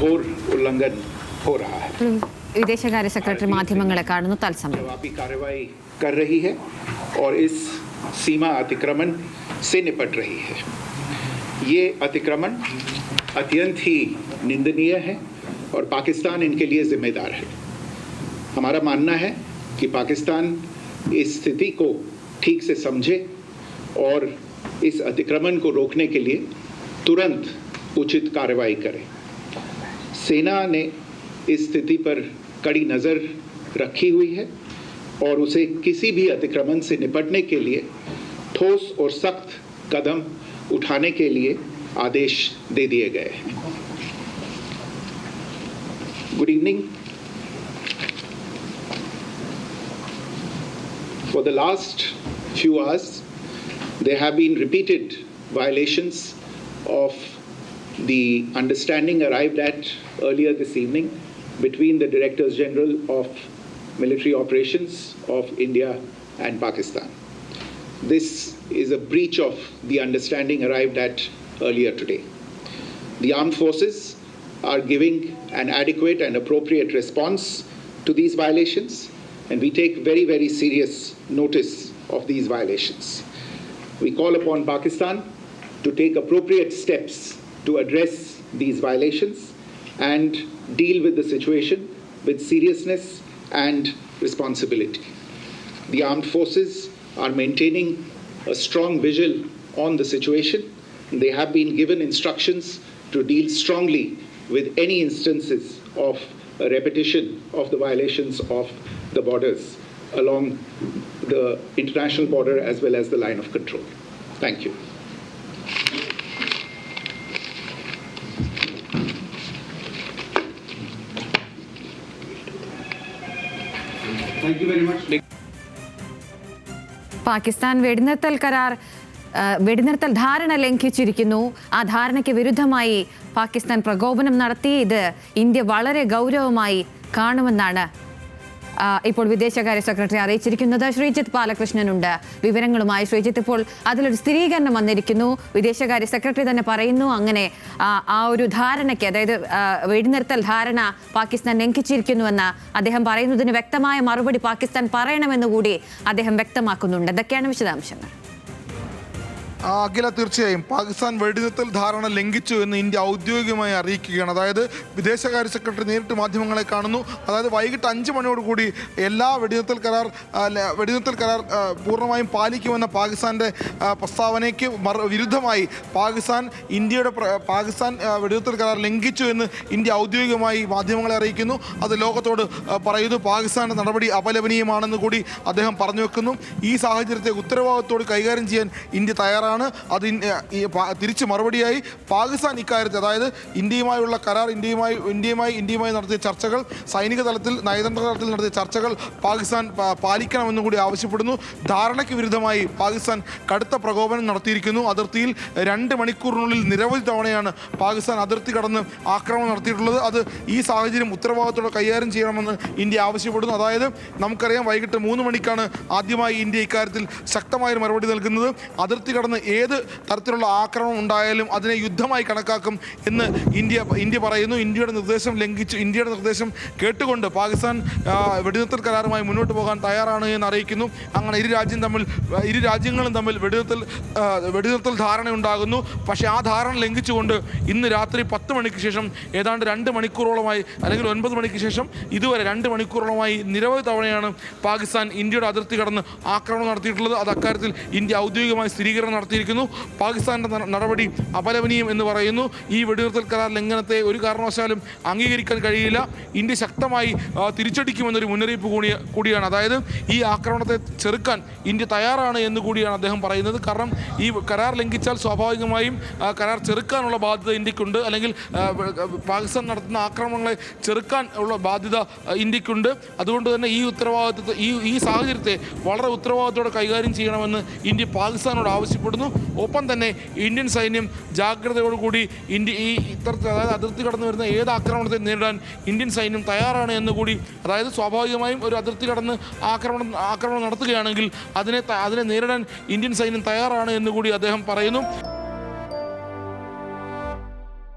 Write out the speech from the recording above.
घोर उल्लंघन हो रहा है। विदेशकार्य सेक्रेटरी माध्यमങ്ങളെ കാണുന്നു തത്സമയം जवाबी कार्रवाई कर रही है और इस सीमा अतिक्रमण से निपट रही है। ये अतिक्रमण अत्यंत ही निंदनीय है और पाकिस्तान इनके लिए जिम्मेदार है। हमारा मानना है कि पाकिस्तान इस स्थिति को ठीक से समझे और इस अतिक्रमण को रोकने के लिए तुरंत उचित कार्रवाई करे। सेना ने इस स्थिति पर कड़ी नज़र रखी हुई है और उसे किसी भी अतिक्रमण से निपटने के लिए ठोस और सख्त कदम उठाने के लिए आदेश दे दिए गए हैं। Good evening. For the last few hours, there have been repeated violations of the understanding arrived at earlier this evening between the Directors General of Military Operations of India and Pakistan. This is a breach of the understanding arrived at earlier today. The armed forces are giving an adequate and appropriate response to these violations, and we take very, very serious notice of these violations. We call upon Pakistan to take appropriate steps to address these violations and deal with the situation with seriousness and responsibility. The armed forces are maintaining a strong vigil on the situation. They have been given instructions to deal strongly with any instances of a repetition of the violations of the borders along the international border as well as the line of control. Thank you. Thank you very much. Pakistan വെടിനിർത്തൽ ധാരണ ലംഘിച്ചിരിക്കുന്നു. ആ ധാരണയ്ക്ക് വിരുദ്ധമായി പാകിസ്ഥാൻ പ്രകോപനം നടത്തി. ഇത് India വളരെ ഗൗരവമായി കാണുമെന്നാണ് ഇപ്പോൾ വിദേശകാര്യ സെക്രട്ടറി അറിയിച്ചിരിക്കുന്നത്. ശ്രീജിത്ത് ബാലകൃഷ്ണനുണ്ട് വിവരങ്ങളുമായി. ശ്രീജിത്ത്, ഇപ്പോൾ അതിലൊരു സ്ഥിരീകരണം വന്നിരിക്കുന്നു. വിദേശകാര്യ സെക്രട്ടറി തന്നെ പറയുന്നു അങ്ങനെ ആ ഒരു ധാരണയ്ക്ക്, അതായത് വെടിനിർത്തൽ ധാരണ പാകിസ്ഥാൻ ലംഘിച്ചിരിക്കുന്നുവെന്ന് അദ്ദേഹം പറയുന്നതിന് വ്യക്തമായ മറുപടി പാകിസ്ഥാൻ പറയണമെന്നുകൂടി അദ്ദേഹം വ്യക്തമാക്കുന്നുണ്ട്. എന്തൊക്കെയാണ് വിശദാംശങ്ങൾ? അഖില, തീർച്ചയായും പാകിസ്ഥാൻ വെടിനിർത്തൽ ധാരണ ലംഘിച്ചു എന്ന് ഇന്ത്യ ഔദ്യോഗികമായി അറിയിക്കുകയാണ്. അതായത് വിദേശകാര്യ സെക്രട്ടറി നേരിട്ട് മാധ്യമങ്ങളെ കാണുന്നു. അതായത് വൈകിട്ട് 5 മണിയോടുകൂടി എല്ലാ വെടിനിർത്തൽ കരാർ പൂർണ്ണമായും പാലിക്കുമെന്ന പാകിസ്ഥാൻ്റെ പ്രസ്താവനയ്ക്ക് വിരുദ്ധമായി പാകിസ്ഥാൻ വെടിനിർത്തൽ കരാർ ലംഘിച്ചു എന്ന് ഇന്ത്യ ഔദ്യോഗികമായി മാധ്യമങ്ങളെ അറിയിക്കുന്നു. അത് ലോകത്തോട് പറയുന്നു. പാകിസ്ഥാൻ്റെ നടപടി അപലപനീയമാണെന്ന് കൂടി അദ്ദേഹം പറഞ്ഞു വെക്കുന്നു. ഈ സാഹചര്യത്തെ ഉത്തരവാദിത്തോട് കൈകാര്യം ചെയ്യാൻ ഇന്ത്യ തയ്യാറാണ്. അത് തിരിച്ച് മറുപടിയായി പാകിസ്ഥാൻ ഇക്കാര്യത്തിൽ, അതായത് ഇന്ത്യയുമായുള്ള കരാർ, ഇന്ത്യയുമായി നടത്തിയ ചർച്ചകൾ, സൈനിക തലത്തിൽ നയതന്ത്ര തലത്തിൽ നടത്തിയ ചർച്ചകൾ പാകിസ്ഥാൻ പാലിക്കണമെന്നും കൂടി ആവശ്യപ്പെടുന്നു. ധാരണയ്ക്ക് വിരുദ്ധമായി പാകിസ്ഥാൻ കടുത്ത പ്രകോപനം നടത്തിയിരിക്കുന്നു. അതിർത്തിയിൽ 2 മണിക്കൂറിനുള്ളിൽ നിരവധി തവണയാണ് പാകിസ്ഥാൻ അതിർത്തി കടന്ന് ആക്രമണം നടത്തിയിട്ടുള്ളത്. അത് ഈ സാഹചര്യം ഉത്തരവാദിത്തോടെ കൈകാര്യം ചെയ്യണമെന്ന് ഇന്ത്യ ആവശ്യപ്പെടുന്നു. അതായത് നമുക്കറിയാം, വൈകിട്ട് 3 മണിക്കാണ് ആദ്യമായി ഇന്ത്യ ഇക്കാര്യത്തിൽ ശക്തമായൊരു മറുപടി നൽകുന്നത്. അതിർത്തി കടന്ന് ഏത് തരത്തിലുള്ള ആക്രമണം ഉണ്ടായാലും അതിനെ യുദ്ധമായി കണക്കാക്കും എന്ന് ഇന്ത്യ പറയുന്നു. ഇന്ത്യയുടെ നിർദ്ദേശം കേട്ടുകൊണ്ട് പാകിസ്ഥാൻ വെടിനിർത്തൽ കരാറുമായി മുന്നോട്ട് പോകാൻ തയ്യാറാണ് എന്ന് അറിയിക്കുന്നു. അങ്ങനെ ഇരു രാജ്യങ്ങളും തമ്മിൽ വെടിനിർത്തൽ ധാരണയുണ്ടാകുന്നു. പക്ഷേ ആ ധാരണ ലംഘിച്ചുകൊണ്ട് ഇന്ന് രാത്രി 10 മണിക്ക് ശേഷം ഏതാണ്ട് 2 മണിക്കൂറോളമായി, അല്ലെങ്കിൽ 9 മണിക്ക് ശേഷം ഇതുവരെ 2 മണിക്കൂറോളമായി നിരവധി തവണയാണ് പാകിസ്ഥാൻ ഇന്ത്യയുടെ അതിർത്തി കടന്ന് ആക്രമണം നടത്തിയിട്ടുള്ളത്. അത് അക്കാര്യത്തിൽ ഇന്ത്യ ഔദ്യോഗികമായി സ്ഥിരീകരണം നടത്തിയിരിക്കുന്നു. പാകിസ്ഥാൻ്റെ നടപടി അപലപനീയം എന്ന് പറയുന്നു. ഈ വെടിനിർത്തൽ കരാർ ലംഘനത്തെ ഒരു കാരണവശാലും അംഗീകരിക്കാൻ കഴിയില്ല. ഇന്ത്യ ശക്തമായി തിരിച്ചടിക്കുമെന്നൊരു മുന്നറിയിപ്പ് കൂടിയാണ്. അതായത് ഈ ആക്രമണത്തെ ചെറുക്കാൻ ഇന്ത്യ തയ്യാറാണ് എന്ന് കൂടിയാണ് അദ്ദേഹം പറയുന്നത്. കാരണം ഈ കരാർ ലംഘിച്ചാൽ സ്വാഭാവികമായും കരാർ ചെറുക്കാനുള്ള ബാധ്യത ഇന്ത്യക്കുണ്ട്, അല്ലെങ്കിൽ പാകിസ്ഥാൻ നടത്തുന്ന ആക്രമണങ്ങളെ ചെറുക്കാൻ ഉള്ള ബാധ്യത ഇന്ത്യക്കുണ്ട്. അതുകൊണ്ട് തന്നെ ഈ സാഹചര്യത്തെ വളരെ ഉത്തരവാദിത്തോടെ കൈകാര്യം ചെയ്യണമെന്ന് ഇന്ത്യ പാകിസ്ഥാനോട് ആവശ്യപ്പെടുന്നു. ഒപ്പം തന്നെ ഇന്ത്യൻ സൈന്യം ജാഗ്രതയോടുകൂടി ഇത്തരത്തിൽ, അതായത് അതിർത്തി കടന്നു വരുന്ന ഏത് ആക്രമണത്തെ നേരിടാൻ ഇന്ത്യൻ സൈന്യം തയ്യാറാണ് എന്നുകൂടി, അതായത് സ്വാഭാവികമായും ഒരു അതിർത്തി കടന്ന് ആക്രമണം നടത്തുകയാണെങ്കിൽ അതിനെ നേരിടാൻ ഇന്ത്യൻ സൈന്യം തയ്യാറാണ് എന്നുകൂടി അദ്ദേഹം പറയുന്നു.